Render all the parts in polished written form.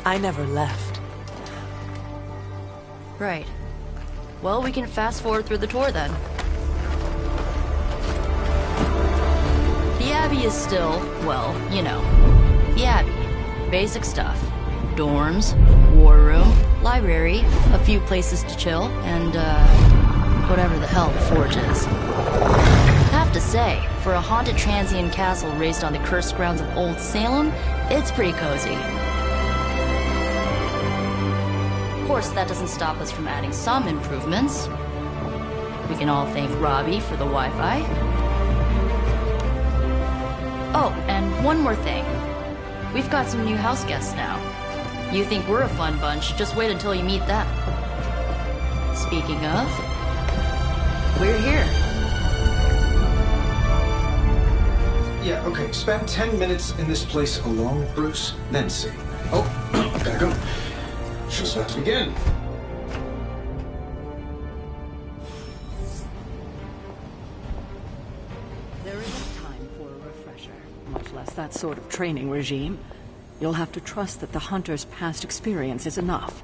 I never left. Right. Well, we can fast forward through the tour then. The Abbey is still, well, you know, the Abbey. Basic stuff. Dorms, war room, library, a few places to chill, and, whatever the hell the Forge is. Have to say, for a haunted transient castle raised on the cursed grounds of Old Salem, it's pretty cozy. Of course, that doesn't stop us from adding some improvements. We can all thank Robbie for the Wi-Fi. Oh, and one more thing. We've got some new house guests now. You think we're a fun bunch, just wait until you meet them. Speaking of, we're here. Yeah, okay. Spend 10 minutes in this place alone, Bruce, then see. Oh, gotta go. Show's about to begin. There isn't time for a refresher, much less that sort of training regime. You'll have to trust that the Hunter's past experience is enough.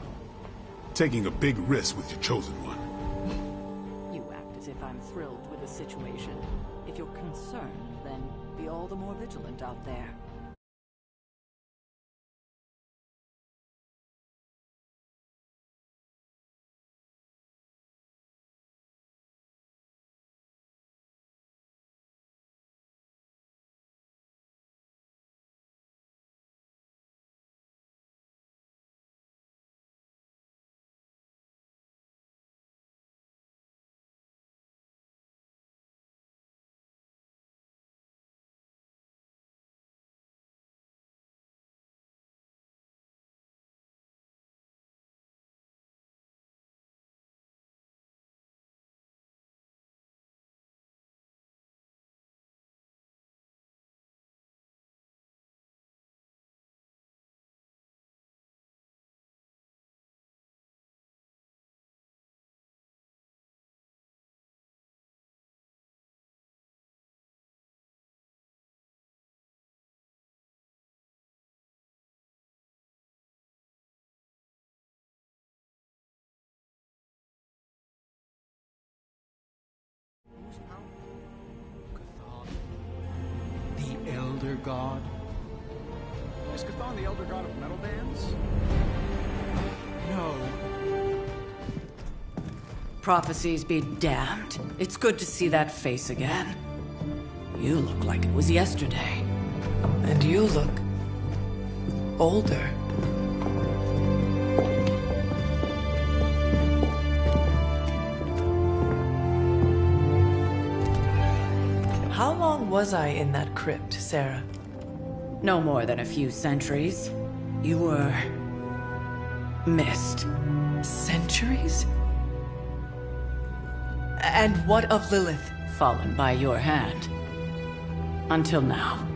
Taking a big risk with your chosen one. You act as if I'm thrilled with the situation. If you're concerned, then be all the more vigilant out there. Chthon, the Elder God. Is Chthon the Elder God of metal bands? No. Prophecies be damned. It's good to see that face again. You look like it was yesterday. And you look older. How long was I in that crypt, Sarah? No more than a few centuries. You were missed. Centuries? And what of Lilith? Fallen by your hand. Until now.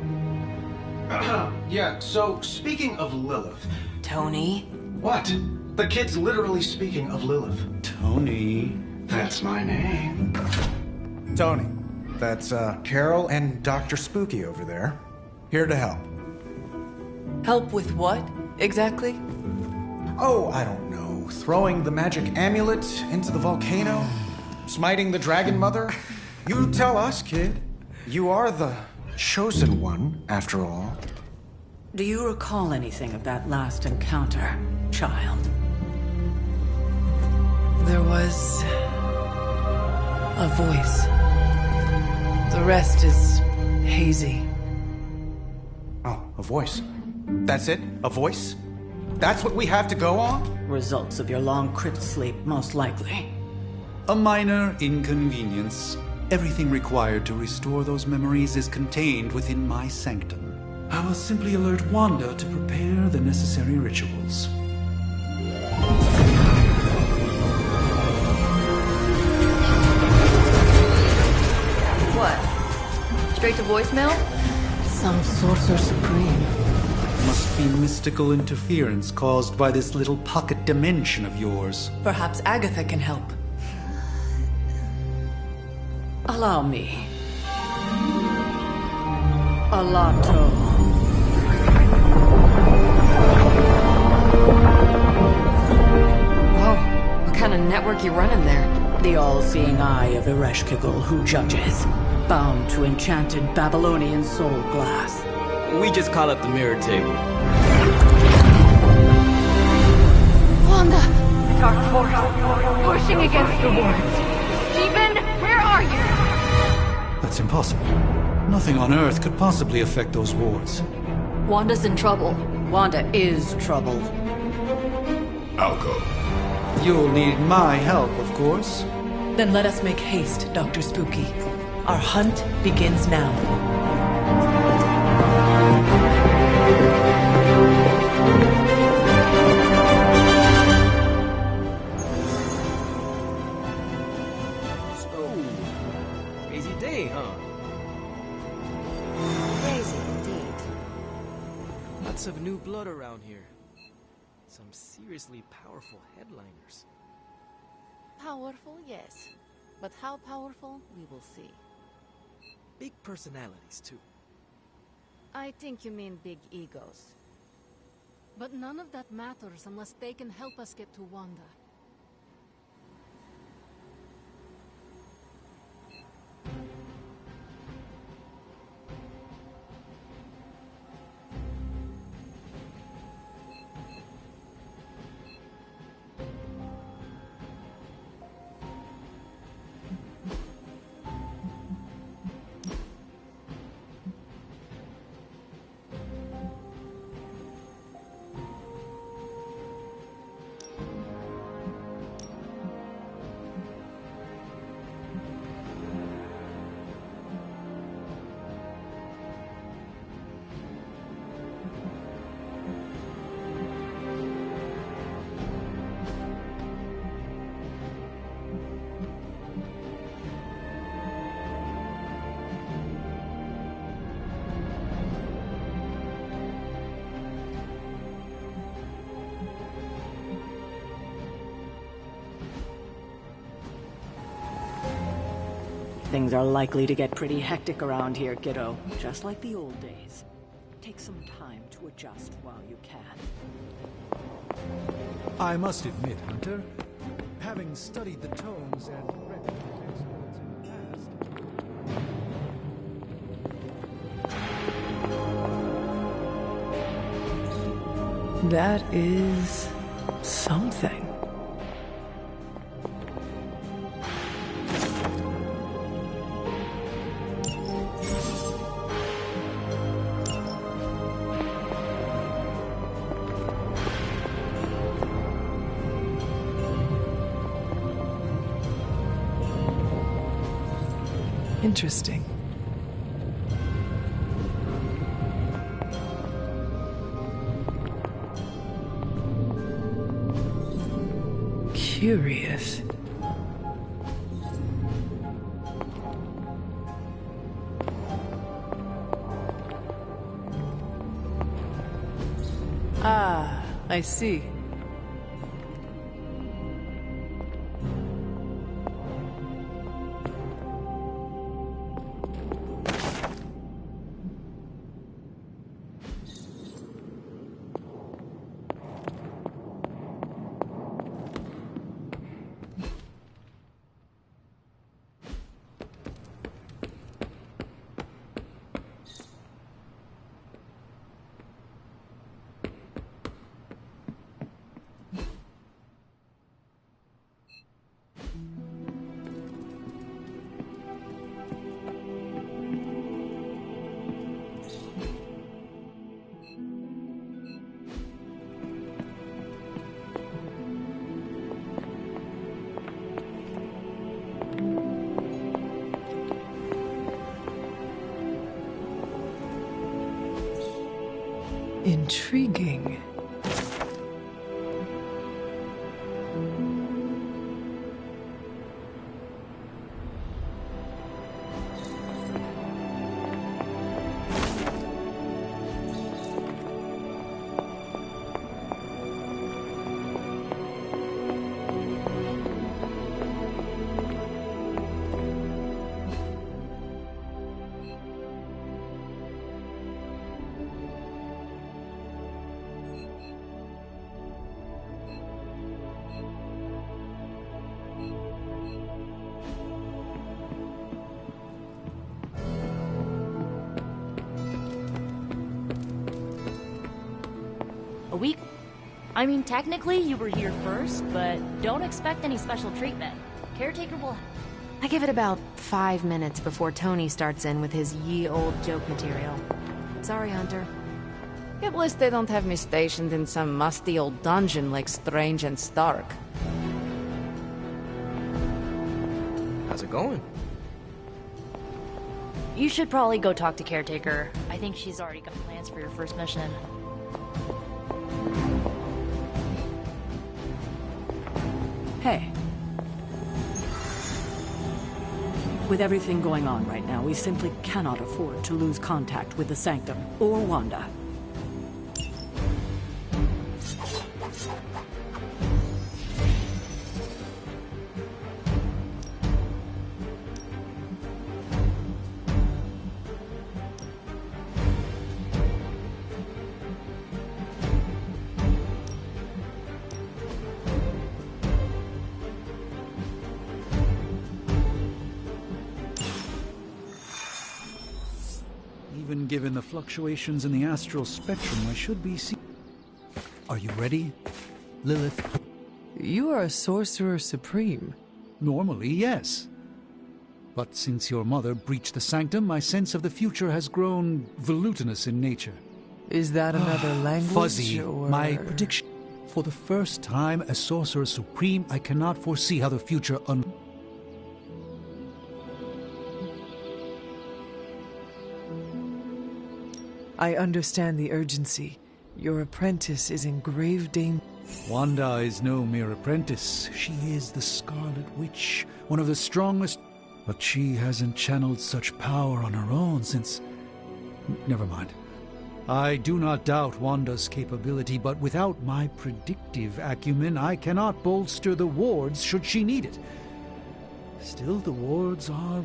Yeah, so speaking of Lilith. Tony? What? The kid's literally speaking of Lilith. Tony. That's my name. Tony. That's, Carol and Dr. Spooky over there. Here to help. Help with what, exactly? Oh, I don't know. Throwing the magic amulet into the volcano? Smiting the dragon mother? You tell us, kid. You are the chosen one, after all. Do you recall anything of that last encounter, child? There was a voice. The rest is hazy. Oh, a voice. That's it? A voice? That's what we have to go on? Results of your long crypt sleep, most likely. A minor inconvenience. Everything required to restore those memories is contained within my sanctum. I will simply alert Wanda to prepare the necessary rituals. What? Straight to voicemail? Some sorcerer supreme. Must be mystical interference caused by this little pocket dimension of yours. Perhaps Agatha can help. Allow me. Alato. network you're running there? The all-seeing eye of Ereshkigal who judges, bound to enchanted Babylonian soul glass. We just call it the mirror table. Wanda! Dark force, pushing against the wards. Stephen, where are you? That's impossible. Nothing on Earth could possibly affect those wards. Wanda's in trouble. Wanda is troubled. I'll go. You'll need my help, of course. Then let us make haste, Dr. Spooky. Our hunt begins now. So, crazy day, huh? Crazy indeed. Lots of new blood around here. Some seriously powerful headliners. Powerful, yes. But how powerful, we will see. Big personalities, too. I think you mean big egos. But none of that matters unless they can help us get to Wanda. Things are likely to get pretty hectic around here, kiddo. Just like the old days. Take some time to adjust while you can. I must admit, Hunter, having studied the tones and read the texts in the past... That is something. Interesting. Curious. Ah, I see. Intriguing. A week? I mean, technically you were here first, but don't expect any special treatment. Caretaker will... I give it about 5 minutes before Tony starts in with his ye old joke material. Sorry, Hunter. At least they don't have me stationed in some musty old dungeon like Strange and Stark. How's it going? You should probably go talk to Caretaker. I think she's already got plans for your first mission. Hey. With everything going on right now, we simply cannot afford to lose contact with the Sanctum or Wanda. Even given the fluctuations in the astral spectrum, I should be Are you ready, Lilith? You are a sorcerer supreme. Normally, yes. But since your mother breached the sanctum, my sense of the future has grown volutinous in nature. Is that another language? Fuzzy. Or... My prediction. For the first time as sorcerer supreme, I cannot foresee how the future I understand the urgency. Your apprentice is in grave danger. Wanda is no mere apprentice. She is the Scarlet Witch, one of the strongest. But she hasn't channeled such power on her own since... Never mind. I do not doubt Wanda's capability, but without my predictive acumen, I cannot bolster the wards should she need it. Still, the wards are...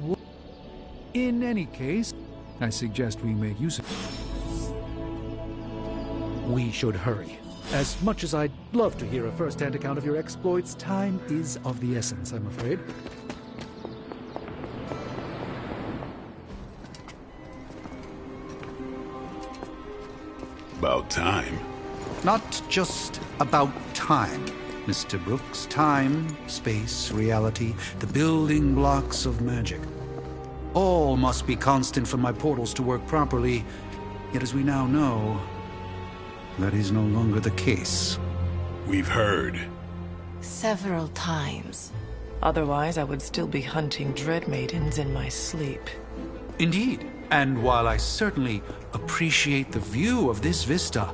In any case, I suggest we make use of... We should hurry. As much as I'd love to hear a first-hand account of your exploits, time is of the essence, I'm afraid. About time. Not just about time, Mr. Brooks. Time, space, reality, the building blocks of magic. All must be constant for my portals to work properly, yet as we now know, that is no longer the case. We've heard. Several times. Otherwise, I would still be hunting Dread Maidens in my sleep. Indeed. And while I certainly appreciate the view of this vista,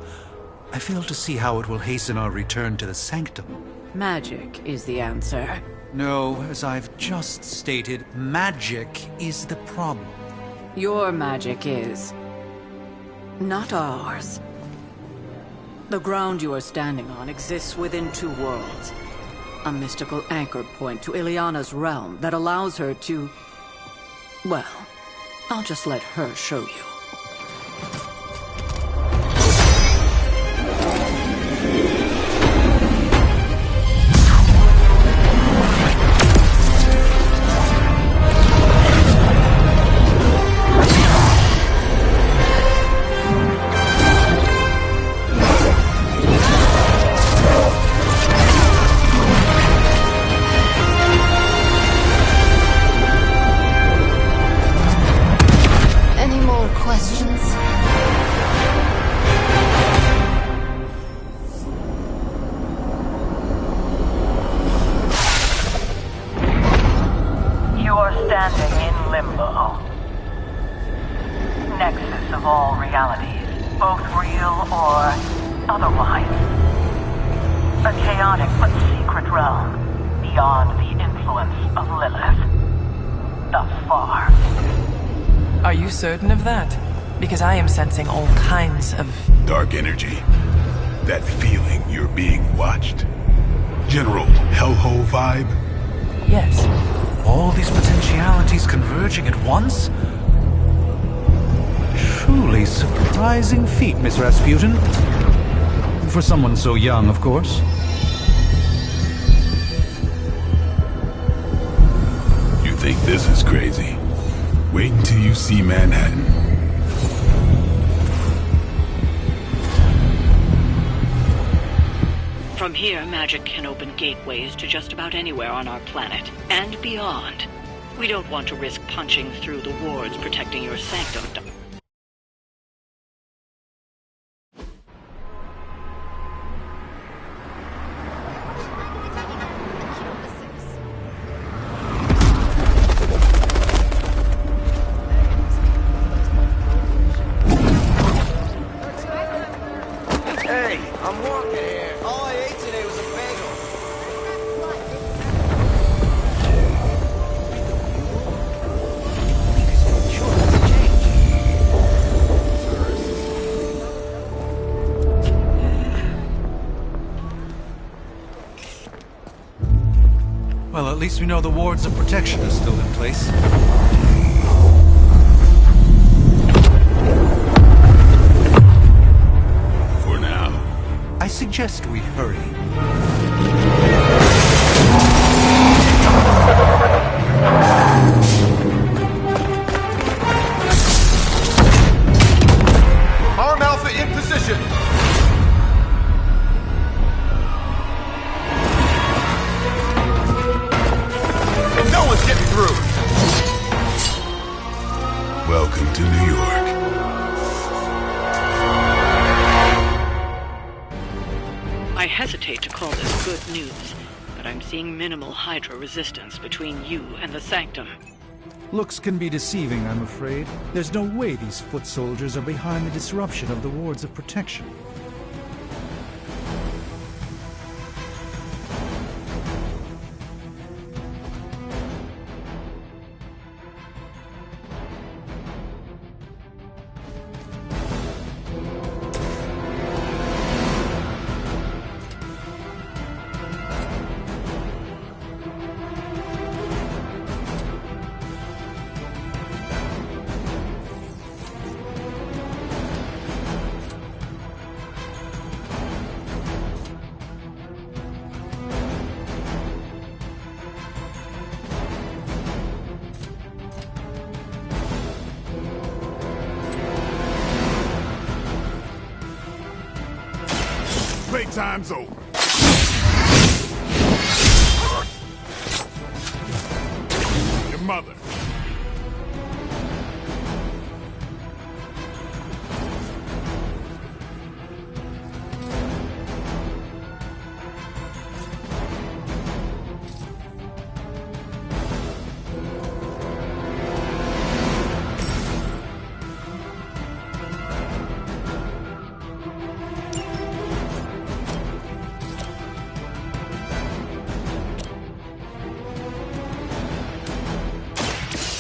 I fail to see how it will hasten our return to the Sanctum. Magic is the answer. No, as I've just stated, magic is the problem. Your magic is... not ours. The ground you are standing on exists within two worlds. A mystical anchor point to Ileana's realm that allows her to... well, I'll just let her show you. Certain of that? Because I am sensing all kinds of... dark energy. That feeling you're being watched. General hellhole vibe? Yes. All these potentialities converging at once? Truly surprising feat, Miss Rasputin. For someone so young, of course. You think this is crazy? Wait until you see Manhattan. From here, magic can open gateways to just about anywhere on our planet, and beyond. We don't want to risk punching through the wards protecting your sanctum. Hey, I'm walking here. All I ate today was a bagel. Well, at least we know the wards of protection are still in place. For now. I suggest we hurry. Arm Alpha in position! No one's getting through! Welcome to New York. I hesitate to call this good news, but I'm seeing minimal Hydra resistance between you and the Sanctum. Looks can be deceiving, I'm afraid. There's no way these foot soldiers are behind the disruption of the wards of protection. Playtime's over. Your mother.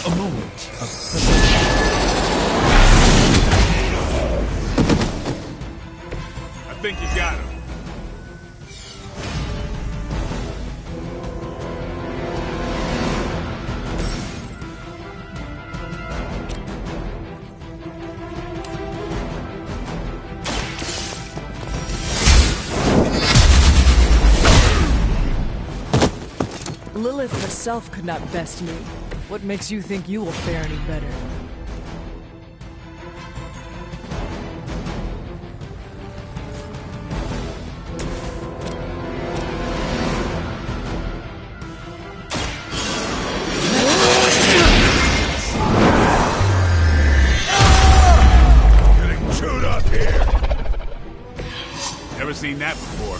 A moment of I think you got him. Lilith herself could not best me. What makes you think you will fare any better? Getting chewed up here. Never seen that before.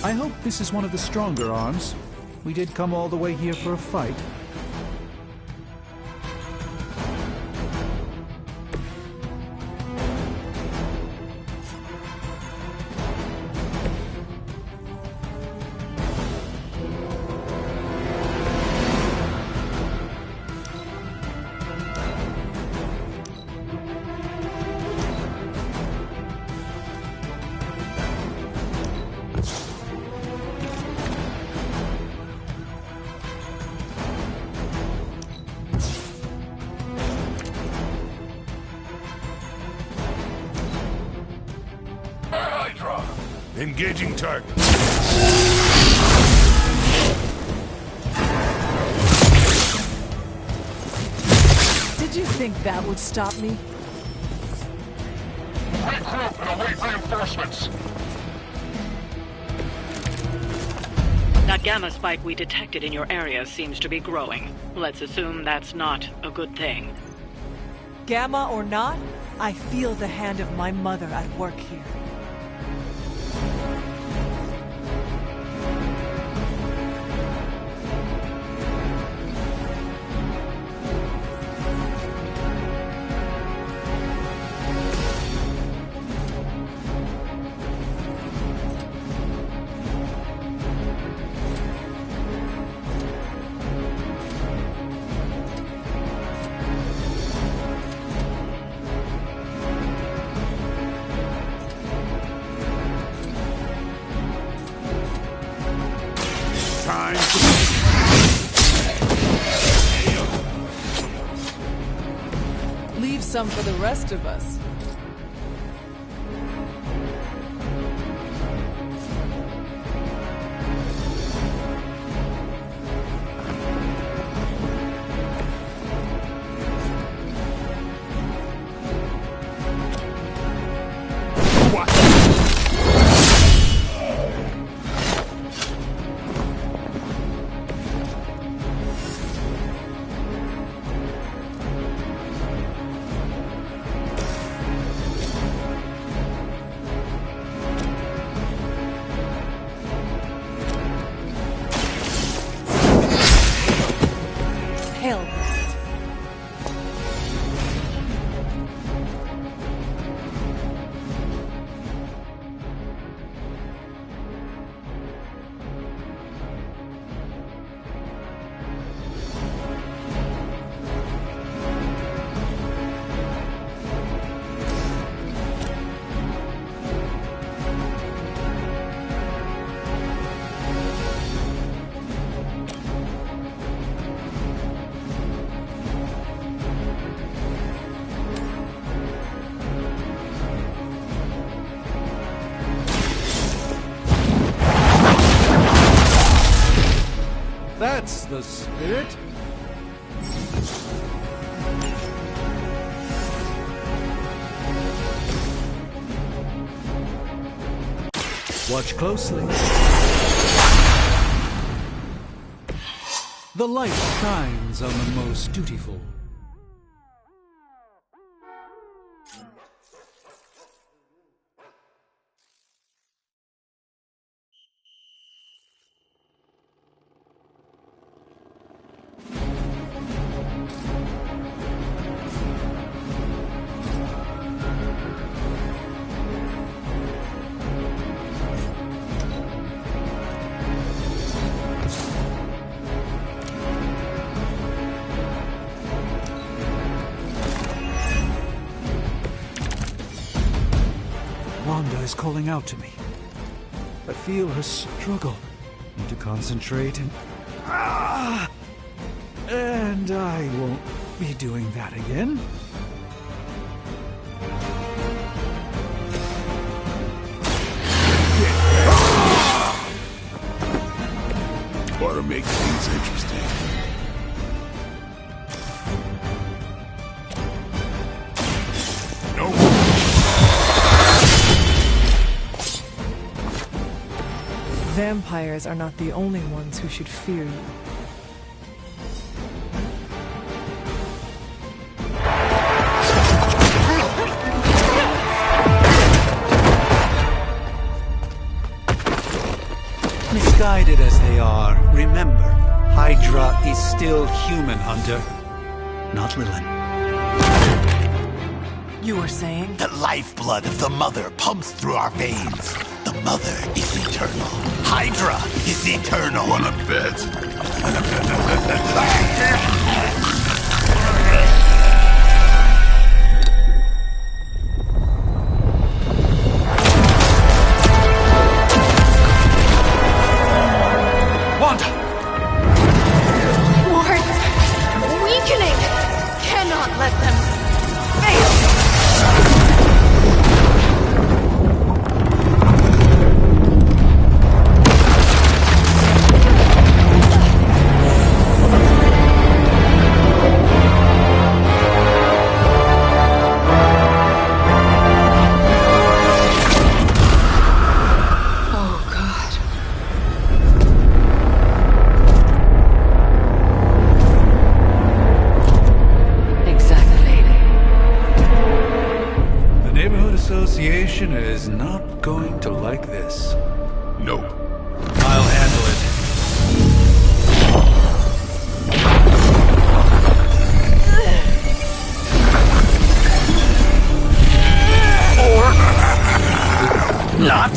I hope this is one of the stronger arms. We did come all the way here for a fight. Engaging target. Did you think that would stop me? Regroup and await reinforcements. That gamma spike we detected in your area seems to be growing. Let's assume that's not a good thing. Gamma or not, I feel the hand of my mother at work here. Leave some for the rest of us. That's the spirit. Watch closely. The light shines on the most dutiful. Wanda is calling out to me. I feel her struggle. Need to concentrate and... And I won't be doing that again. Ought to make things interesting. Vampires are not the only ones who should fear you. Misguided as they are, remember, Hydra is still human, Hunter. Not Lilin. You were saying? The lifeblood of the Mother pumps through our veins. The Mother is eternal. Hydra is eternal. Wanna bet? Wanda! Wards! Weakening! Cannot let them fail! Association is not going to like this. Nope. I'll handle it. Or not. We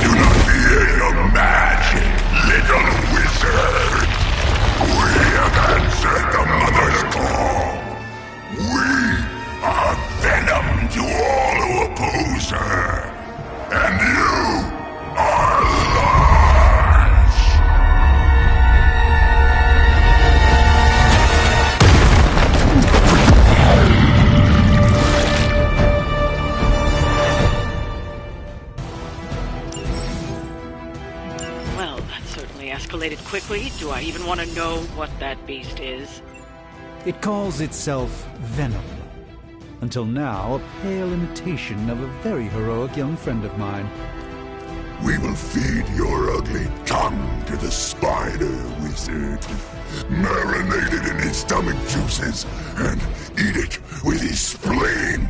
do not fear your magic, little wizard. We have answered the Mother's call. We are venom to all who oppose her. And you are lost. Well, that certainly escalated quickly. Do I even want to know what that beast is? It calls itself Venom. Until now, a pale imitation of a very heroic young friend of mine. We will feed your ugly tongue to the spider wizard. Marinate it in his stomach juices and eat it with his spleen.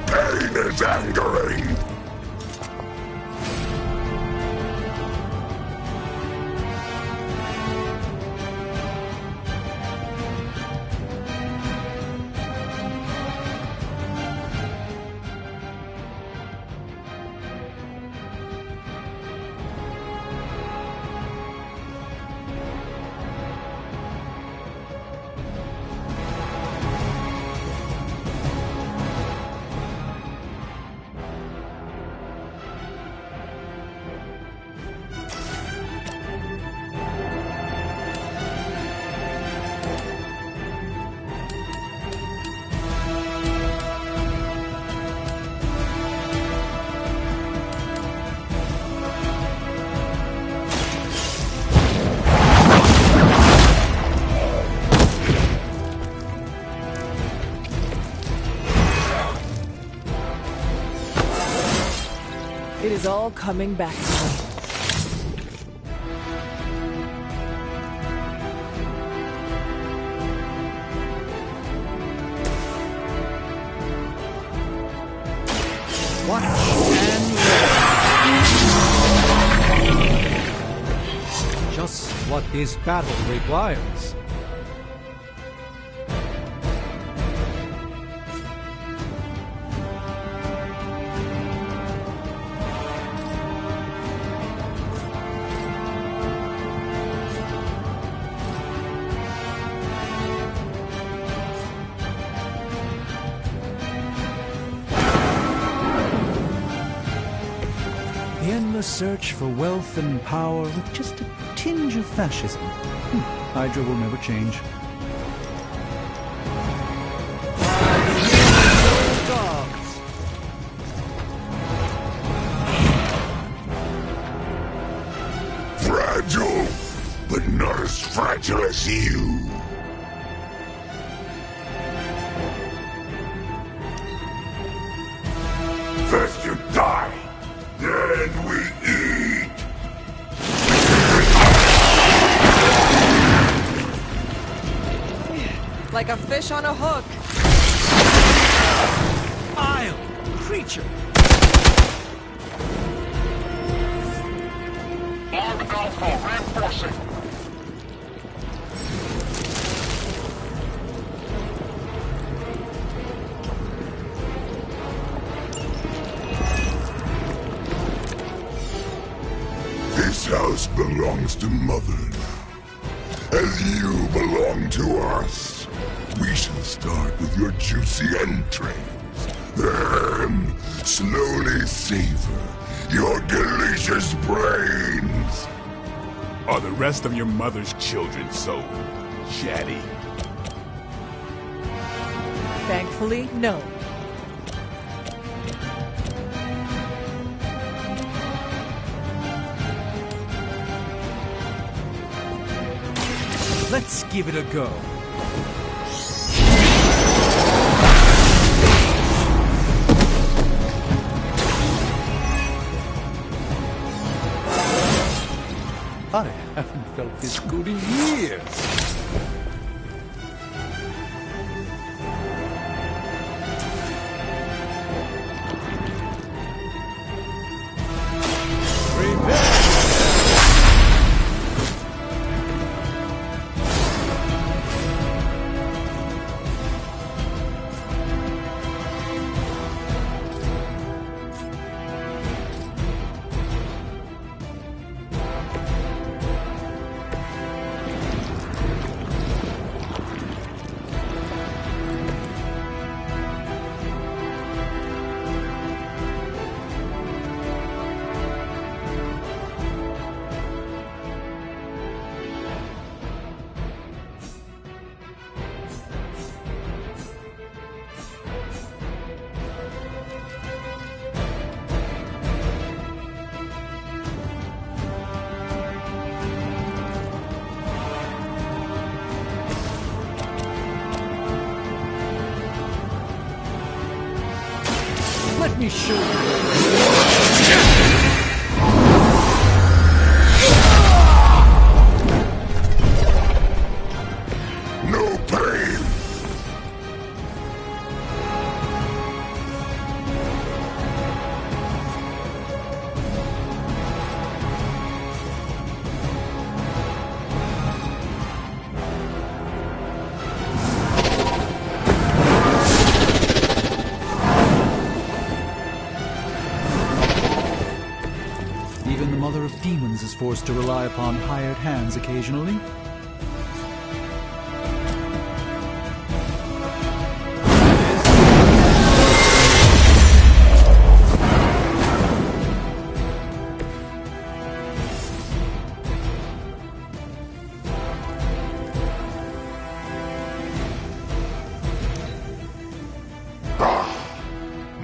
Pain is angering. It is all coming back to me. Watch and learn. Just what this battle requires. The endless search for wealth and power with just a tinge of fascism. Hydra will never change. Fragile, but not as fragile as you. First you die, then we eat. Like a fish on a hook. Vile creature! Armed Alpha reinforcing. This house belongs to Mother now, as you belong to us. We shall start with your juicy entrails, then slowly savor your delicious brains. Are the rest of your mother's children so chatty? Thankfully, no. Let's give it a go. I haven't felt this good in years. Let me show you. No pain. Even the mother of demons is forced to rely upon hired hands occasionally.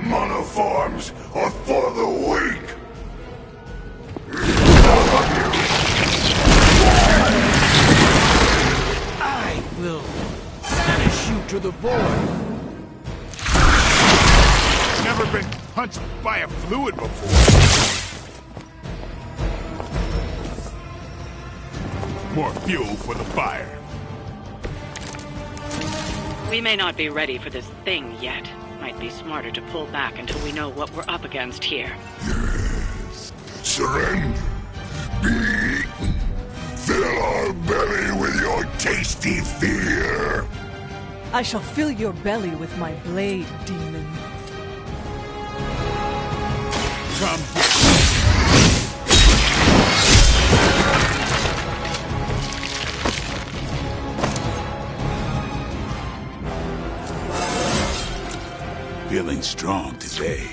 Monoforms are for the weak. I will banish you to the void. Never been punched by a fluid before. More fuel for the fire. We may not be ready for this thing yet. Might be smarter to pull back until we know what we're up against here. Yes. Surrender. Be eaten. Fill our belly with your tasty fear. I shall fill your belly with my blade, demon. Come. Feeling strong today.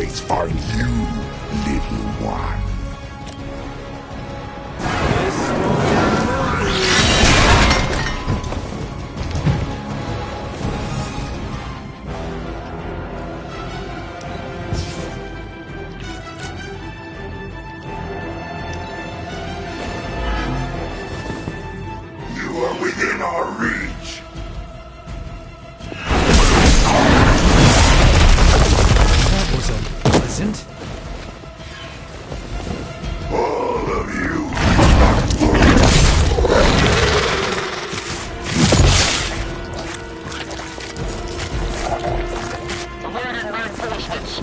waits for you, little one. You are within our reach. That was unpleasant. All of you. Awaiting reinforcements.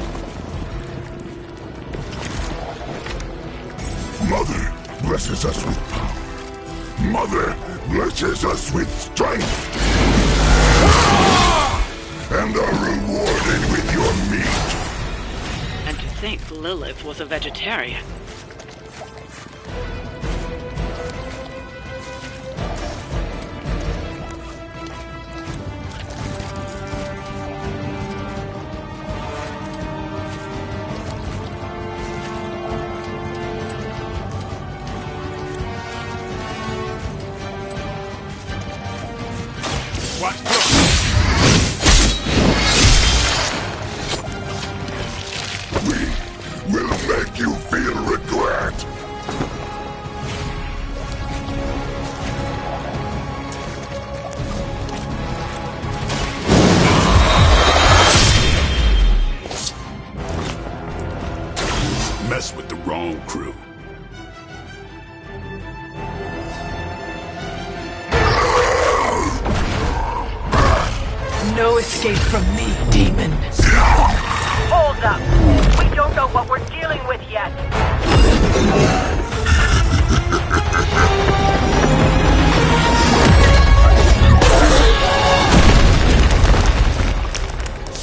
Mother blesses us with power. Mother blesses us with strength. And are rewarded with your meat. And to think Lilith was a vegetarian. Watch, We will make you feel regret. mess with the wrong crew. No escape from me, demon. Hold up. We don't know what we're dealing with yet.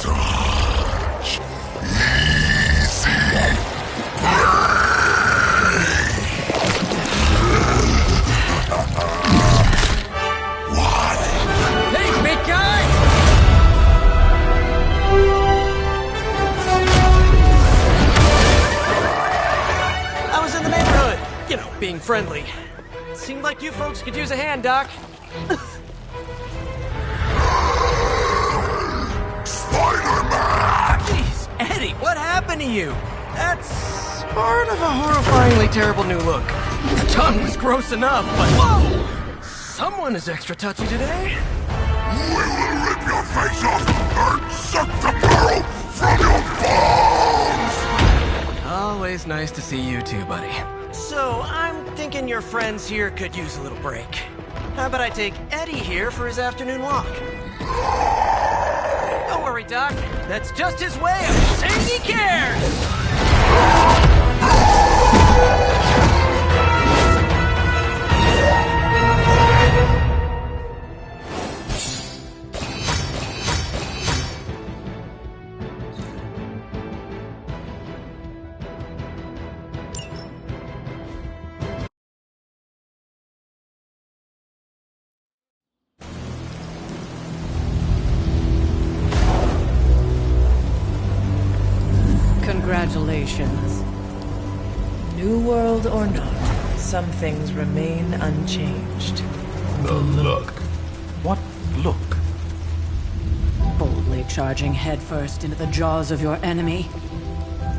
Such easy Hey, big guy! I was in the neighborhood. You know, being friendly. Seemed like you folks could use a hand, Doc. Spider-Man! Jeez, Eddie, what happened to you? That's sort of a horrifyingly terrible new look. The tongue was gross enough, but whoa! Someone is extra touchy today. We will rip your face off and suck the marrow from your bones! Always nice to see you too, buddy. So, I'm thinking your friends here could use a little break. How about I take Eddie here for his afternoon walk? Don't worry, Doc. That's just his way of saying he cares! Congratulations. New world or not, some things remain unchanged. The look. What look? Boldly charging headfirst into the jaws of your enemy.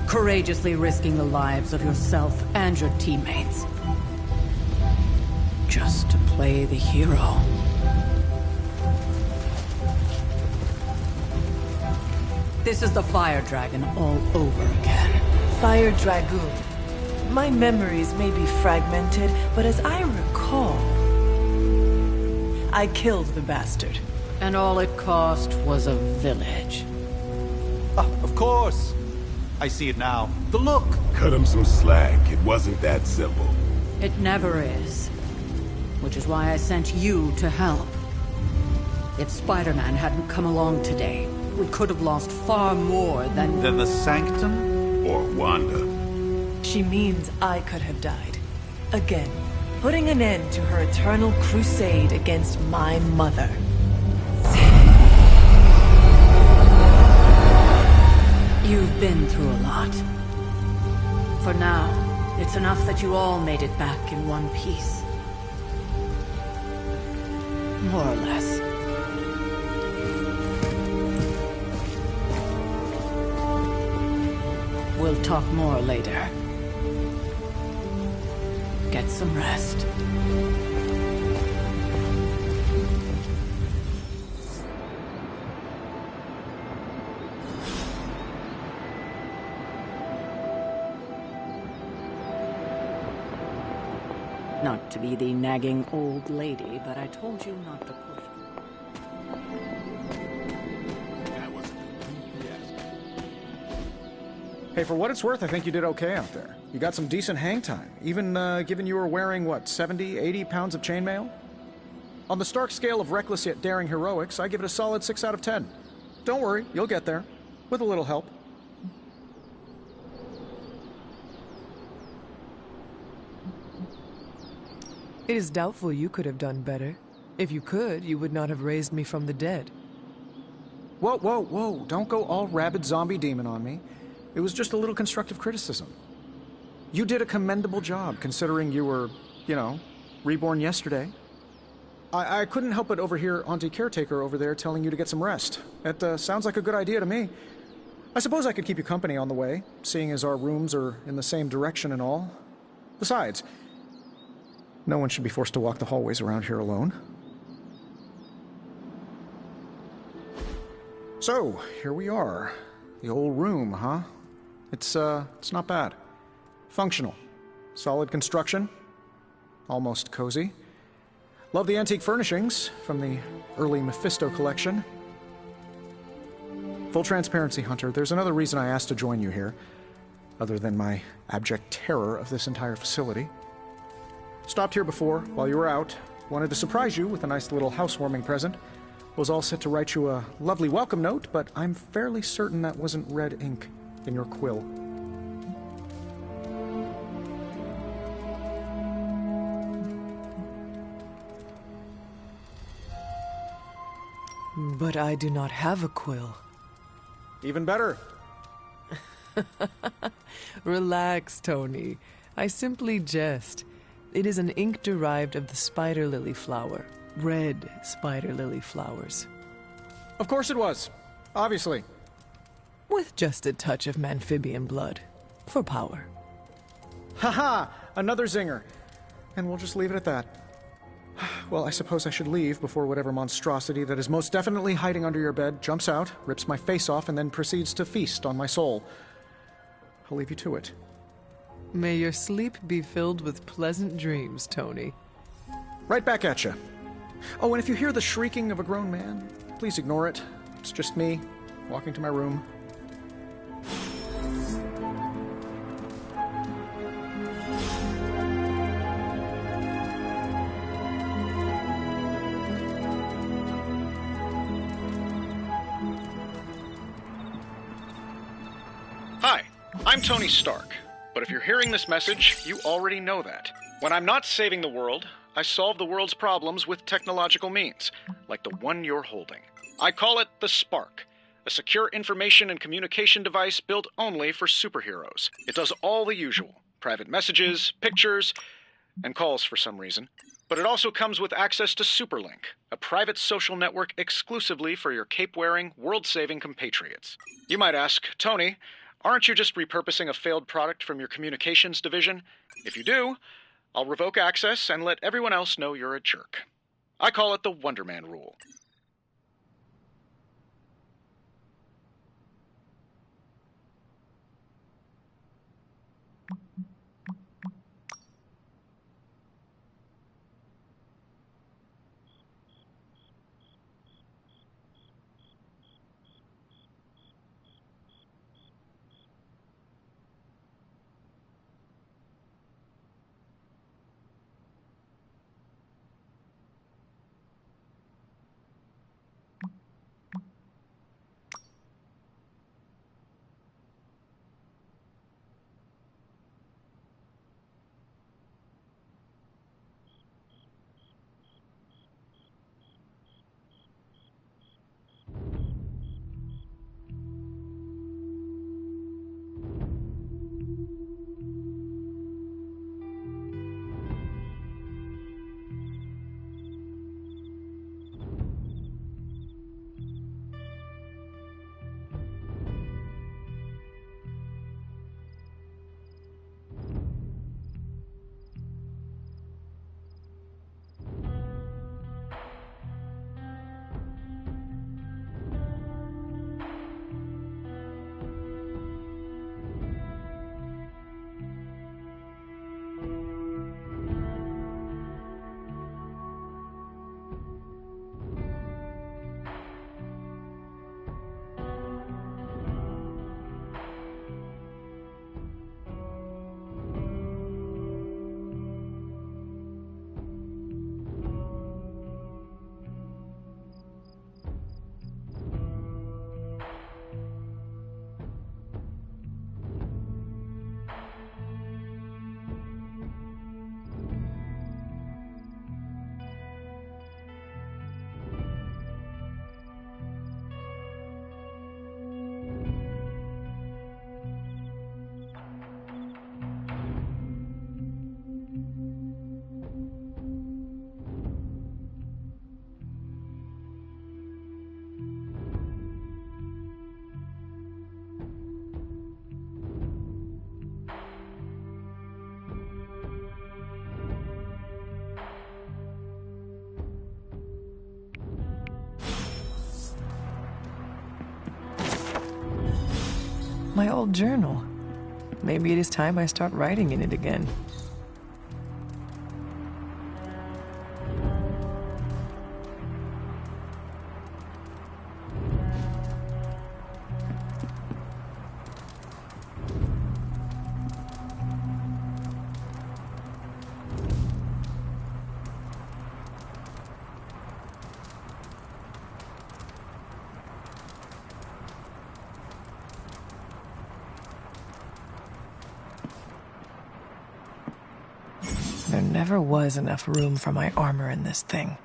Courageously risking the lives of yourself and your teammates. Just to play the hero. This is the Fire Dragon all over again. Fire Dragoon. My memories may be fragmented, but as I recall, I killed the bastard. And all it cost was a village. Ah, of course. I see it now. The look. Cut him some slack. It wasn't that simple. It never is. Which is why I sent you to help. If Spider-Man hadn't come along today, we could have lost far more than the Sanctum? Or Wanda. She means I could have died. Again, putting an end to her eternal crusade against my mother. You've been through a lot. For now, it's enough that you all made it back in one piece. More or less. We'll talk more later. Get some rest. Not to be the nagging old lady, but I told you not to push. Hey, for what it's worth, I think you did okay out there. You got some decent hang time, even given you were wearing, what, 70, 80 pounds of chainmail? On the Stark scale of reckless yet daring heroics, I give it a solid 6 out of 10. Don't worry, you'll get there. With a little help. It is doubtful you could have done better. If you could, you would not have raised me from the dead. Whoa, whoa, whoa. Don't go all rabid zombie demon on me. It was just a little constructive criticism. You did a commendable job, considering you were, you know, reborn yesterday. I couldn't help but overhear Auntie Caretaker over there telling you to get some rest. That sounds like a good idea to me. I suppose I could keep you company on the way, seeing as our rooms are in the same direction and all. Besides, no one should be forced to walk the hallways around here alone. So, here we are. The old room, huh? It's not bad. Functional. Solid construction. Almost cozy. Love the antique furnishings from the early Mephisto collection. Full transparency, Hunter, there's another reason I asked to join you here, other than my abject terror of this entire facility. Stopped here before, while you were out. Wanted to surprise you with a nice little housewarming present. Was all set to write you a lovely welcome note, but I'm fairly certain that wasn't red ink in your quill. But I do not have a quill. Even better. Relax, Tony. I simply jest. It is an ink derived of the spider lily flower. Red spider lily flowers. Of course it was. Obviously. With just a touch of amphibian blood. For power. Haha! Another zinger. And we'll just leave it at that. Well, I suppose I should leave before whatever monstrosity that is most definitely hiding under your bed jumps out, rips my face off, and then proceeds to feast on my soul. I'll leave you to it. May your sleep be filled with pleasant dreams, Tony. Right back at you. Oh, and if you hear the shrieking of a grown man, please ignore it. It's just me, walking to my room. Hi, I'm Tony Stark. But if you're hearing this message, you already know that. When I'm not saving the world, I solve the world's problems with technological means, like the one you're holding. I call it the Spark, a secure information and communication device built only for superheroes. It does all the usual, private messages, pictures, and calls for some reason. But it also comes with access to Superlink, a private social network exclusively for your cape-wearing, world-saving compatriots. You might ask, Tony, aren't you just repurposing a failed product from your communications division? If you do, I'll revoke access and let everyone else know you're a jerk. I call it the Wonder Man rule. my old journal. Maybe it is time I start writing in it again. There never was enough room for my armor in this thing.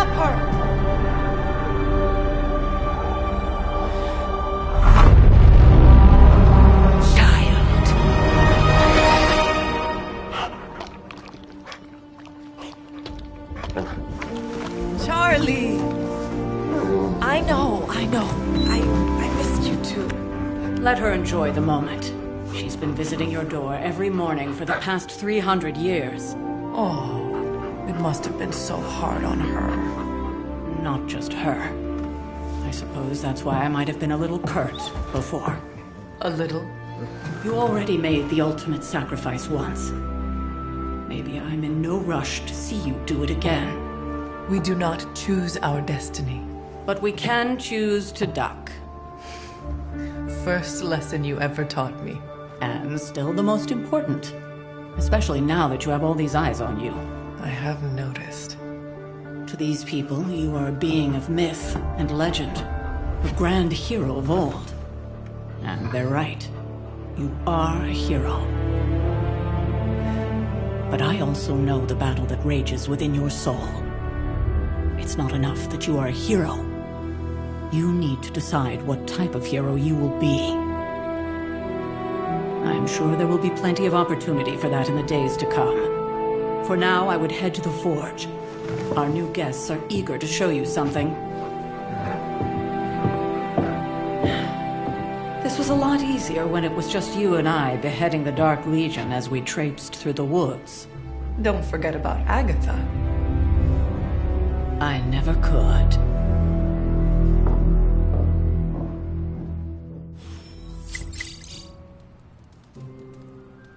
Stop her! Charlie! I know. I missed you too. Let her enjoy the moment. She's been visiting your door every morning for the past 300 years. Oh, it must have been so hard on her. Not just her. I suppose that's why I might have been a little curt before. A little? You already made the ultimate sacrifice once. Maybe I'm in no rush to see you do it again. We do not choose our destiny. But we can choose to duck. First lesson you ever taught me. And still the most important. Especially now that you have all these eyes on you. I have noticed. To these people, you are a being of myth and legend. A grand hero of old. And they're right. You are a hero. But I also know the battle that rages within your soul. It's not enough that you are a hero. You need to decide what type of hero you will be. I'm sure there will be plenty of opportunity for that in the days to come. For now, I would head to the forge. Our new guests are eager to show you something. This was a lot easier when it was just you and I beheading the Dark Legion as we traipsed through the woods. Don't forget about Agatha. I never could.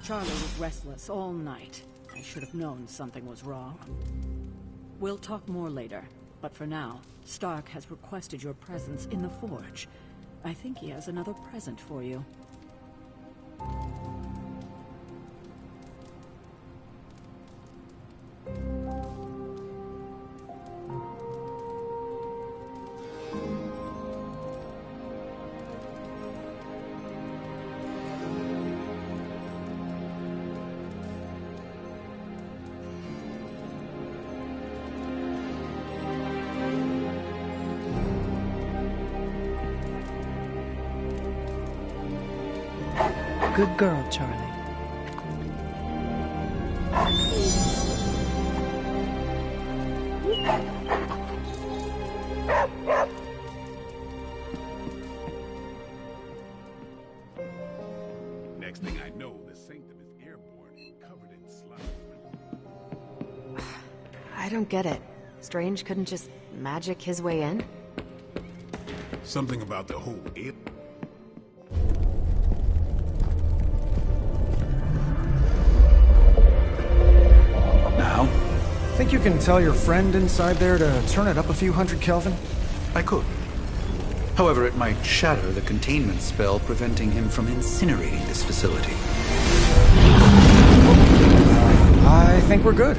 Charlie was restless all night. I should have known something was wrong. We'll talk more later, but for now, Stark has requested your presence in the forge. I think he has another present for you. Good girl, Charlie. Next thing I know, the sanctum is airborne and covered in slime. I don't get it. Strange couldn't just magic his way in? Something about the whole Think you can tell your friend inside there to turn it up a few hundred Kelvin? I could. However, it might shatter the containment spell, preventing him from incinerating this facility. I think we're good.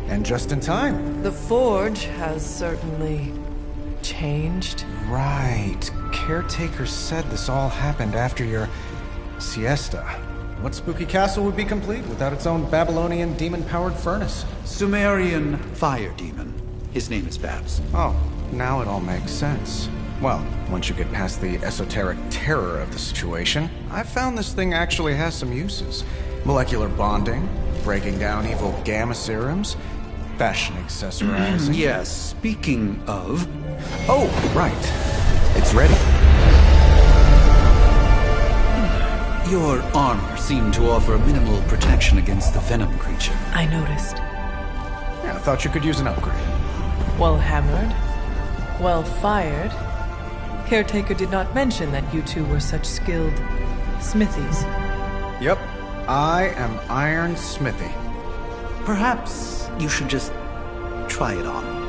And just in time. The forge has certainly changed. Right. Caretaker said this all happened after your siesta. What spooky castle would be complete without its own Babylonian demon-powered furnace? Sumerian fire demon. His name is Babs. Oh, now it all makes sense. Well, once you get past the esoteric terror of the situation, I've found this thing actually has some uses. Molecular bonding, breaking down evil gamma serums, fashion accessorizing. Yes, speaking of... Oh, right. It's ready. Your armor seemed to offer minimal protection against the Venom creature. I noticed. Yeah, I thought you could use an upgrade. Well hammered. Well fired. Caretaker did not mention that you two were such skilled smithies. Yep. I am Iron Smithy. Perhaps you should just try it on.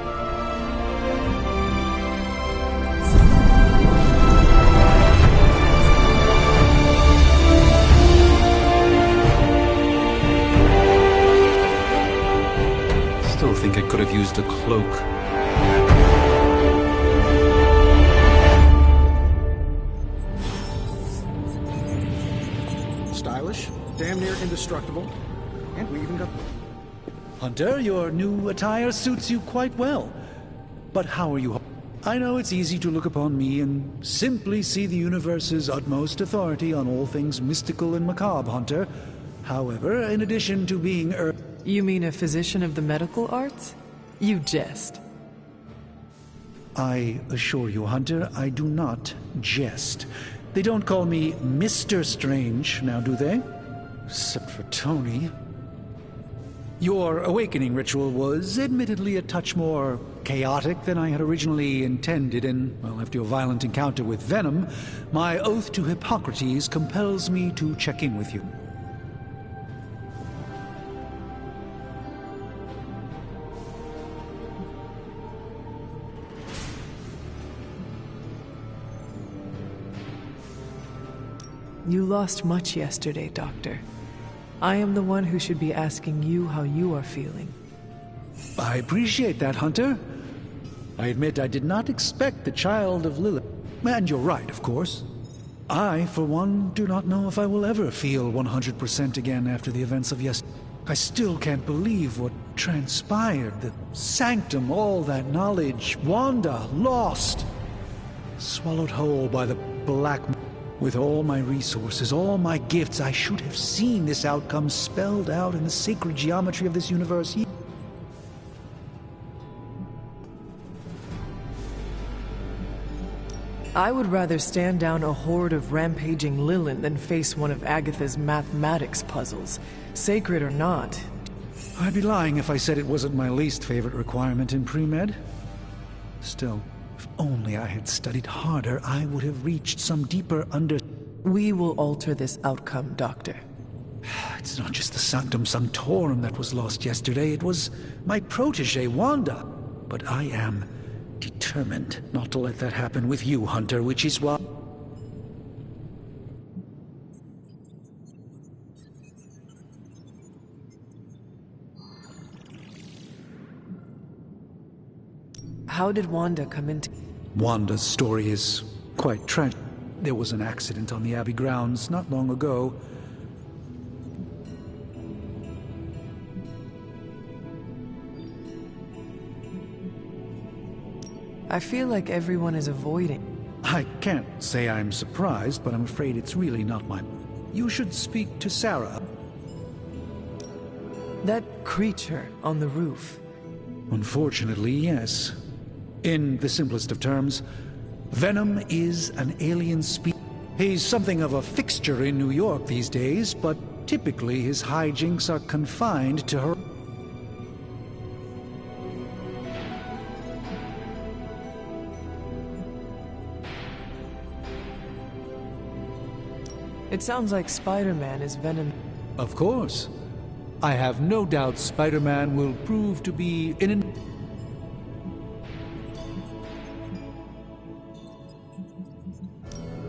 Still think it could have used a cloak. Stylish, damn near indestructible, and we even got... Hunter, your new attire suits you quite well. But how are you? I know it's easy to look upon me and simply see the universe's utmost authority on all things mystical and macabre, Hunter. However, in addition to being You mean a physician of the medical arts? You jest. I assure you, Hunter, I do not jest. They don't call me Mr. Strange, now do they? Except for Tony. Your awakening ritual was admittedly a touch more chaotic than I had originally intended, and, well, after your violent encounter with Venom, my oath to Hippocrates compels me to check in with you. You lost much yesterday, Doctor. I am the one who should be asking you how you are feeling. I appreciate that, Hunter. I admit I did not expect the child of Lilith. And you're right, of course. I, for one, do not know if I will ever feel 100% again after the events of yesterday. I still can't believe what transpired. The sanctum, all that knowledge. Wanda, lost. Swallowed whole by the black... With all my resources, all my gifts, I should have seen this outcome spelled out in the sacred geometry of this universe. I would rather stand down a horde of rampaging Lilin than face one of Agatha's mathematics puzzles, sacred or not. I'd be lying if I said it wasn't my least favorite requirement in pre-med. Still, if only I had studied harder, I would have reached some deeper We will alter this outcome, Doctor. It's not just the Sanctum Sanctorum that was lost yesterday, it was my protege, Wanda. But I am determined not to let that happen with you, Hunter, which is why... How did Wanda come into... Wanda's story is quite tragic. There was an accident on the Abbey grounds not long ago. I feel like everyone is avoiding. I can't say I'm surprised, but I'm afraid it's really not my... You should speak to Sarah. That creature on the roof. Unfortunately, yes. In the simplest of terms, Venom is an alien species. He's something of a fixture in New York these days, but typically his hijinks are confined to her... It sounds like Spider-Man is Venom. Of course. I have no doubt Spider-Man will prove to be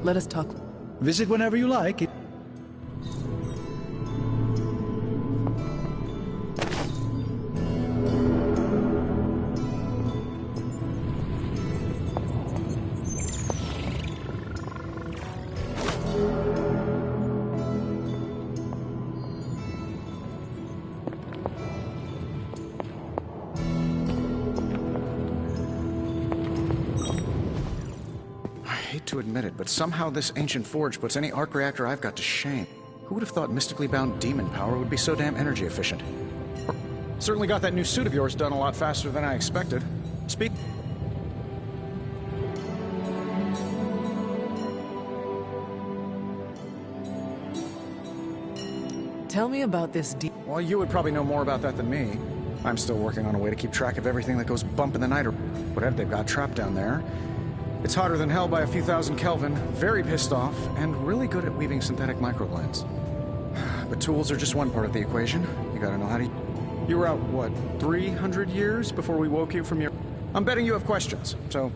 Let us talk. Visit whenever you like. To admit it, but somehow this ancient forge puts any arc reactor I've got to shame. Who would have thought mystically bound demon power would be so damn energy efficient? Certainly got that new suit of yours done a lot faster than I expected. Speak. Tell me about this Well, you would probably know more about that than me. I'm still working on a way to keep track of everything that goes bump in the night or whatever they've got trapped down there. It's hotter than hell by a few thousand Kelvin, very pissed off, and really good at weaving synthetic microblends. But tools are just one part of the equation. You gotta know how to... You were out, what, 300 years before we woke you from your... I'm betting you have questions, so...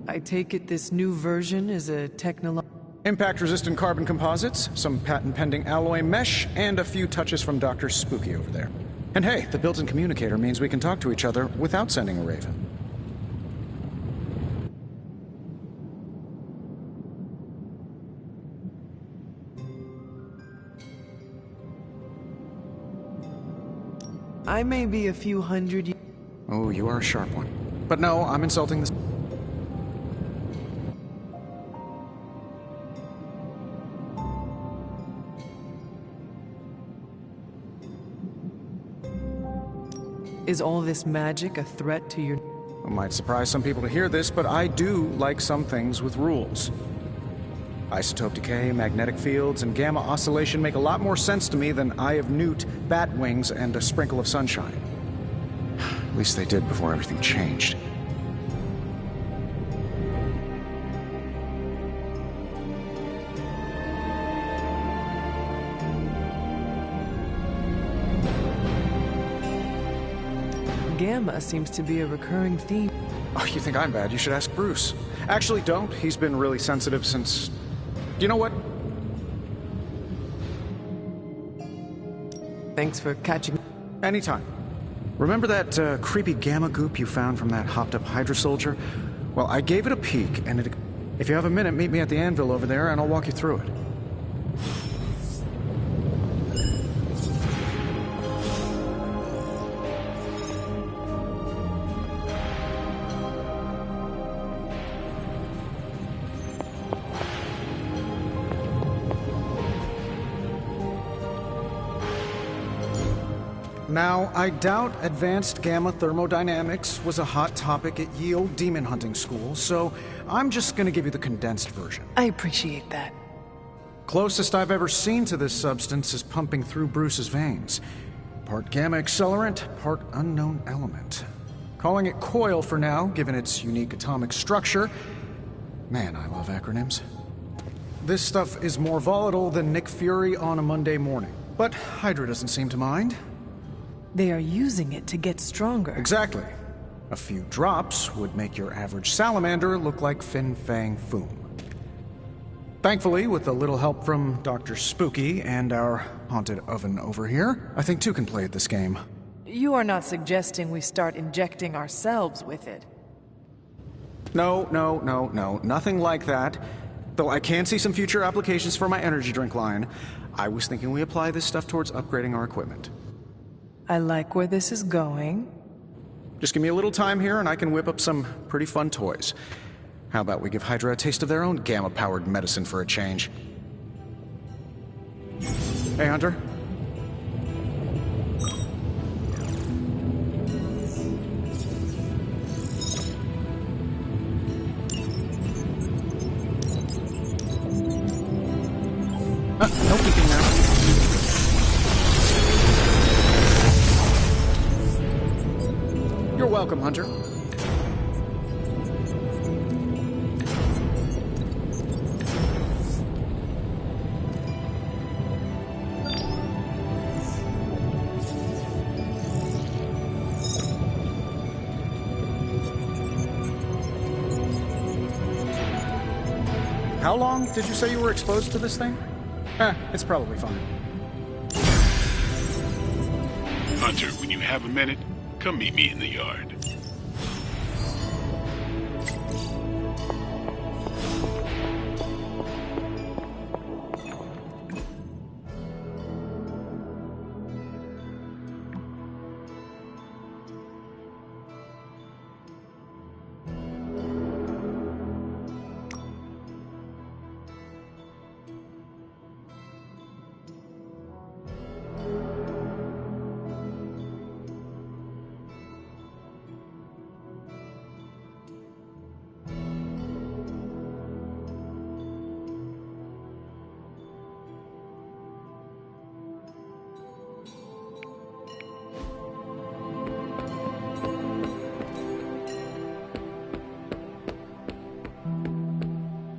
I take it this new version is a technological... Impact-resistant carbon composites, some patent-pending alloy mesh, and a few touches from Dr. Spooky over there. And hey, the built-in communicator means we can talk to each other without sending a raven. I may be a few hundred years... Oh, you are a sharp one. But no, I'm insulting this. Is all this magic a threat to your... It might surprise some people to hear this, but I do like some things with rules. Isotope decay, magnetic fields, and gamma oscillation make a lot more sense to me than Eye of Newt, bat wings, and a sprinkle of sunshine. At least they did before everything changed. Gamma seems to be a recurring theme. Oh, you think I'm bad? You should ask Bruce. Actually, don't. He's been really sensitive since... You know what? Thanks for catching... Anytime. Remember that creepy gamma goop you found from that hopped-up Hydra soldier? Well, I gave it a peek, and if you have a minute, meet me at the anvil over there, and I'll walk you through it. Now, I doubt advanced gamma thermodynamics was a hot topic at ye old demon hunting school, so I'm just gonna give you the condensed version. I appreciate that. Closest I've ever seen to this substance is pumping through Bruce's veins. Part gamma accelerant, part unknown element. Calling it coil for now, given its unique atomic structure. Man, I love acronyms. This stuff is more volatile than Nick Fury on a Monday morning. But Hydra doesn't seem to mind. They are using it to get stronger. Exactly. A few drops would make your average salamander look like Fin Fang Foom. Thankfully, with a little help from Dr. Spooky and our haunted oven over here, I think two can play at this game. You are not suggesting we start injecting ourselves with it. No, nothing like that. Though I can see some future applications for my energy drink line. I was thinking we apply this stuff towards upgrading our equipment. I like where this is going. Just give me a little time here and I can whip up some pretty fun toys. How about we give Hydra a taste of their own gamma-powered medicine for a change? Hey, Hunter. No peeking now. You're welcome, Hunter. How long did you say you were exposed to this thing? It's probably fine. Hunter, when you have a minute, come meet me in the yard.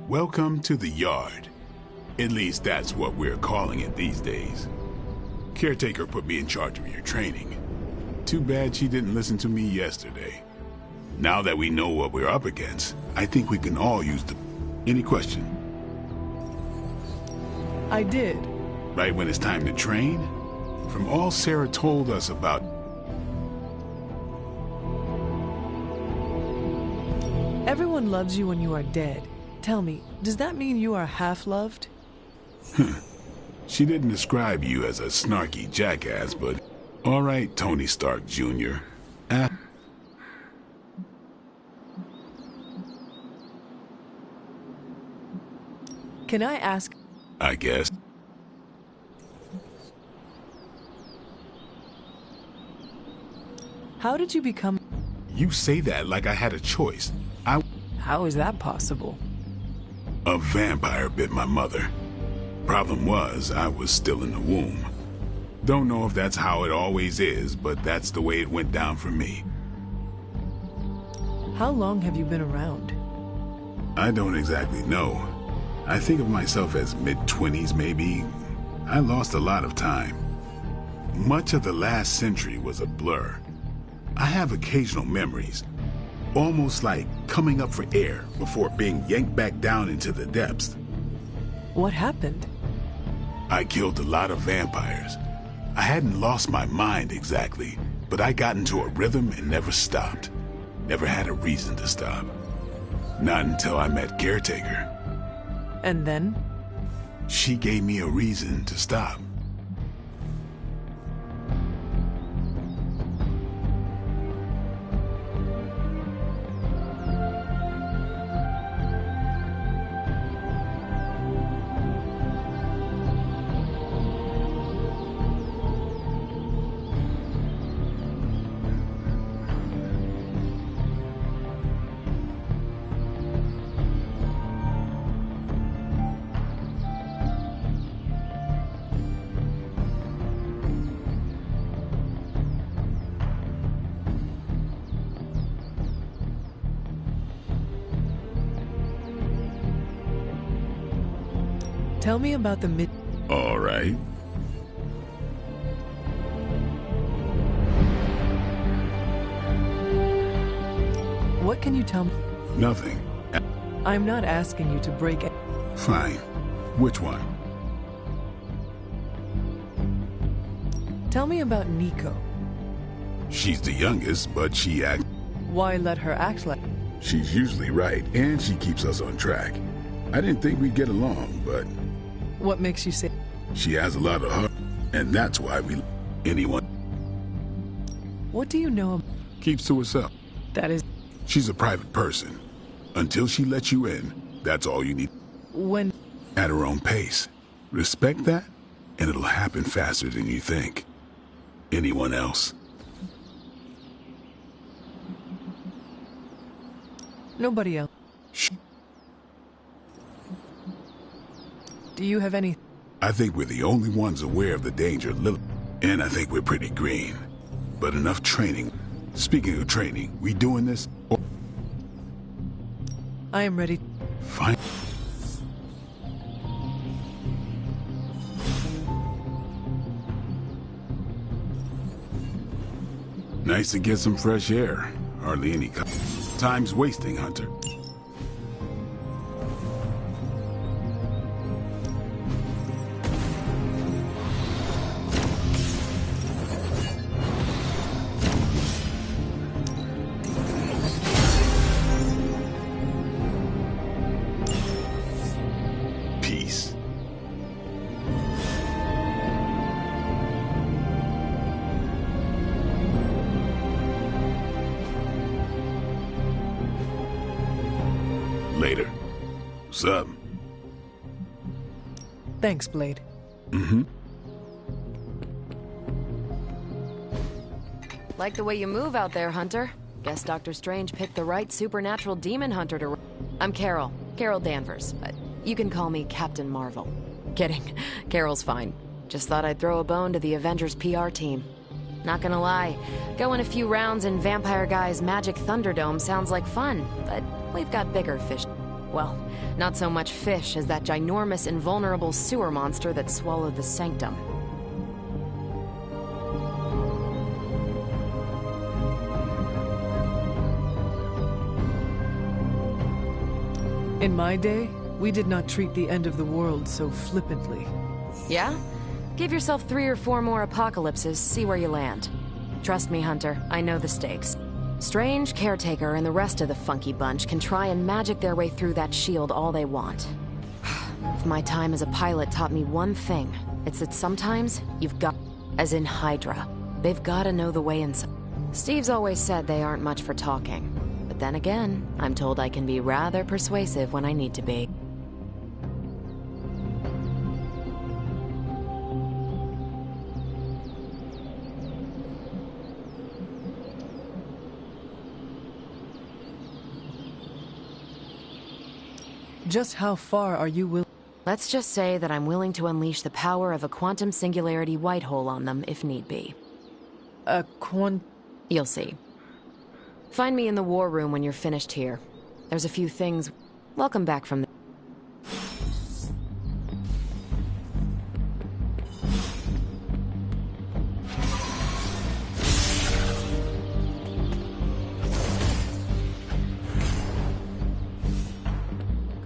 Welcome to the yard. At least that's what we're calling it these days. Caretaker put me in charge of your training. Too bad she didn't listen to me yesterday. Now that we know what we're up against, I think we can all use the... Any question? I did. Right when it's time to train? From all Sarah told us about... Everyone loves you when you are dead. Tell me, does that mean you are half-loved? She didn't describe you as a snarky jackass, but... All right, Tony Stark Jr. Can I ask... I guess. How did you become... You say that like I had a choice. How is that possible? A vampire bit my mother. Problem was, I was still in the womb. Don't know if that's how it always is, but that's the way it went down for me. How long have you been around? I don't exactly know. I think of myself as mid-20s, maybe. I lost a lot of time. Much of the last century was a blur. I have occasional memories, almost like coming up for air before being yanked back down into the depths. What happened? I killed a lot of vampires. I hadn't lost my mind exactly, but I got into a rhythm and never stopped. Never had a reason to stop. Not until I met Caretaker. And then? She gave me a reason to stop. Tell me about the All right. What can you tell me? Nothing. I'm not asking you to break it. Fine. Which one? Tell me about Nico. She's the youngest, but she acts... Why let her act like... She's usually right, and she keeps us on track. I didn't think we'd get along, but... What makes you say... She has a lot of heart, and that's why we... Anyone... What do you know... Keeps to herself. That is... She's a private person. Until she lets you in, that's all you need. When... At her own pace. Respect that, and it'll happen faster than you think. Anyone else? Nobody else. Shh. Do you have any... I think we're the only ones aware of the danger, Lily. And I think we're pretty green. But enough training. Speaking of training, we doing this? Or... I am ready. Fine. Nice to get some fresh air. Hardly any time's wasting, Hunter. Peace. Later. What's up? Thanks, Blade. Mm-hmm. Like the way you move out there, Hunter. Guess Dr. Strange picked the right supernatural demon hunter to... I'm Carol. Carol Danvers, but you can call me Captain Marvel. Kidding. Carol's fine. Just thought I'd throw a bone to the Avengers PR team. Not gonna lie, going a few rounds in Vampire Guy's Magic Thunderdome sounds like fun, but we've got bigger fish. Well, not so much fish as that ginormous invulnerable sewer monster that swallowed the Sanctum. In my day, we did not treat the end of the world so flippantly. Yeah? Give yourself 3 or 4 more apocalypses, see where you land. Trust me, Hunter, I know the stakes. Strange, Caretaker, and the rest of the funky bunch can try and magic their way through that shield all they want. If my time as a pilot taught me one thing, it's that sometimes you've got... As in Hydra. They've gotta know the way inside. Steve's always said they aren't much for talking. But then again, I'm told I can be rather persuasive when I need to be. Just how far are you willing? Let's just say that I'm willing to unleash the power of a quantum singularity white hole on them if need be. A You'll see. Find me in the war room when you're finished here. There's a few things. Welcome back from the...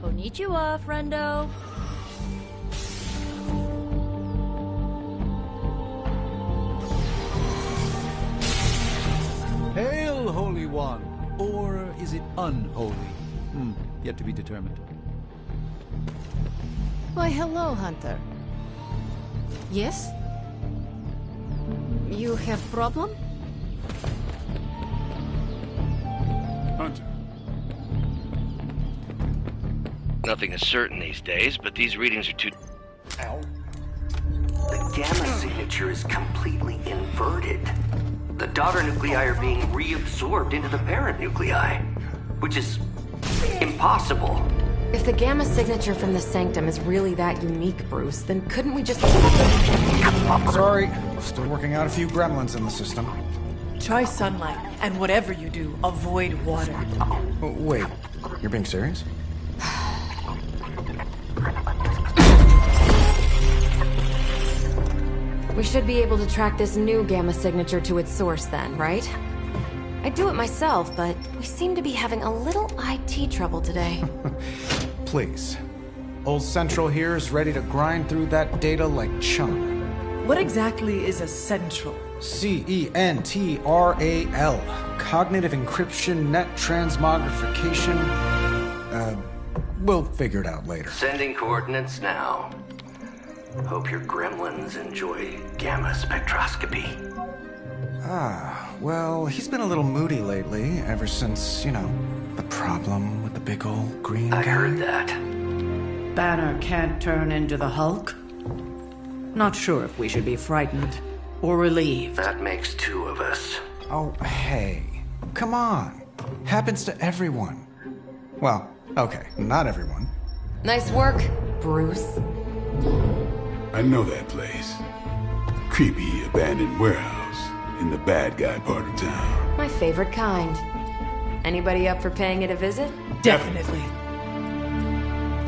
Konnichiwa, friendo. Hail, Holy One! Or is it unholy? Yet to be determined. Why, hello, Hunter. Yes? You have problem? Hunter. Nothing is certain these days, but these readings are too... Ow. The gamma signature is completely inverted. The daughter nuclei are being reabsorbed into the parent nuclei, which is impossible. If the gamma signature from the Sanctum is really that unique, Bruce, then couldn't we just... Sorry, still working out a few gremlins in the system. Try sunlight, and whatever you do, avoid water. Oh, wait, you're being serious? We should be able to track this new gamma signature to its source then, right? I'd do it myself, but we seem to be having a little IT trouble today. Please. Old Central here is ready to grind through that data like chum. What exactly is a central? C-E-N-T-R-A-L. Cognitive encryption, net transmogrification. We'll figure it out later. Sending coordinates now. Hope your gremlins enjoy gamma spectroscopy. Well, he's been a little moody lately, ever since, you know, the problem with the big old green guy. I heard that. Banner can't turn into the Hulk? Not sure if we should be frightened or relieved. That makes two of us. Oh, hey. Come on. Happens to everyone. Well, okay, not everyone. Nice work, Bruce. I know that place. Creepy, abandoned warehouse in the bad guy part of town. My favorite kind. Anybody up for paying it a visit? Definitely.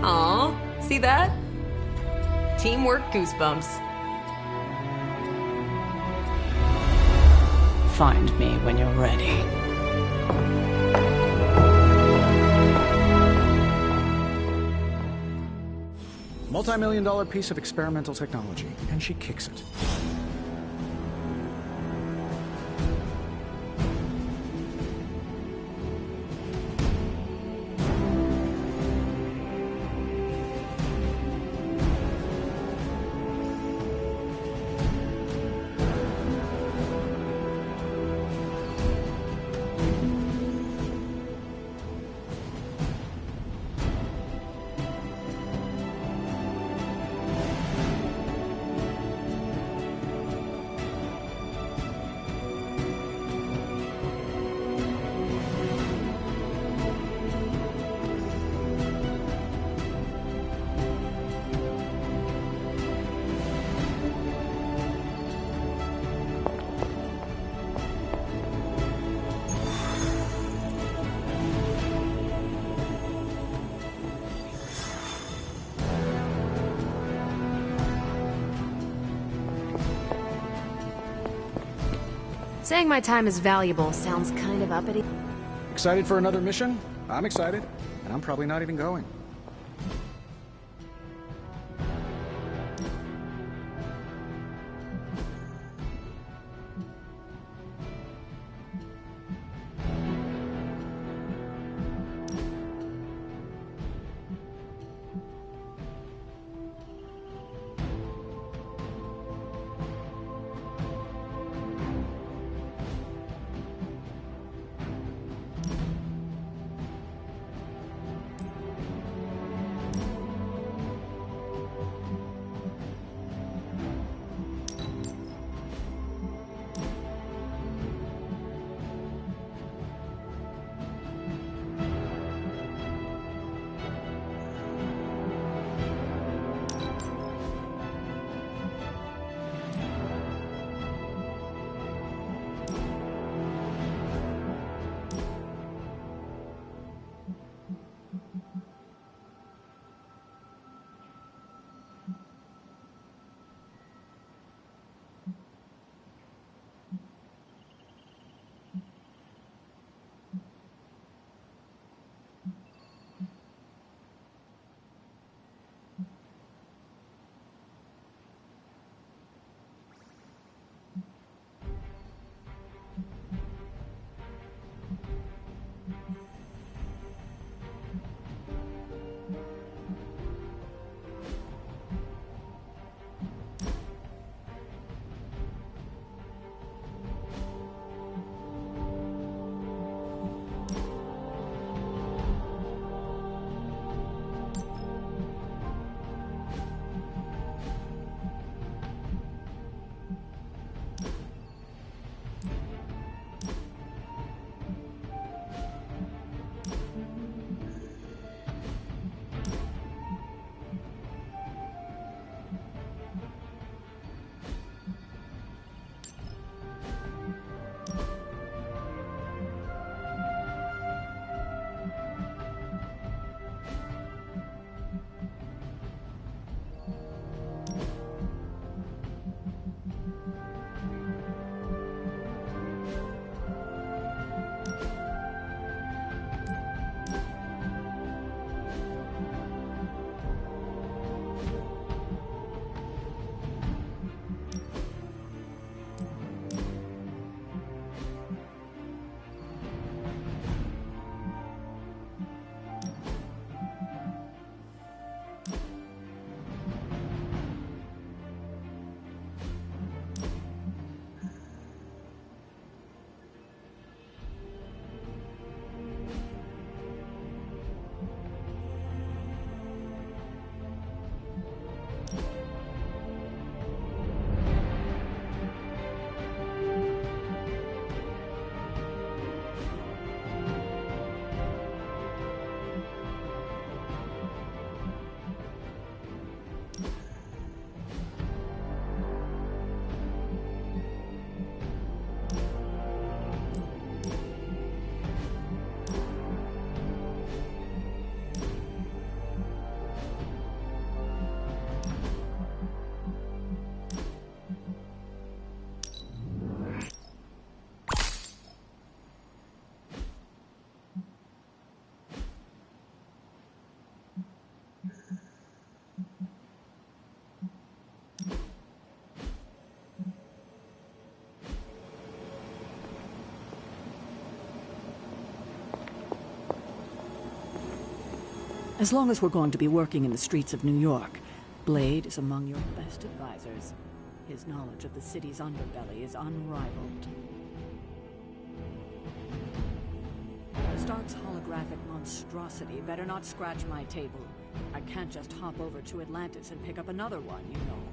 Aw, see that? Teamwork goosebumps. Find me when you're ready. Multi-million-dollar piece of experimental technology, and she kicks it. Saying my time is valuable sounds kind of uppity. Excited for another mission? I'm excited, and I'm probably not even going. As long as we're going to be working in the streets of New York, Blade is among your best advisors. His knowledge of the city's underbelly is unrivaled. Stark's holographic monstrosity better not scratch my table. I can't just hop over to Atlantis and pick up another one, you know.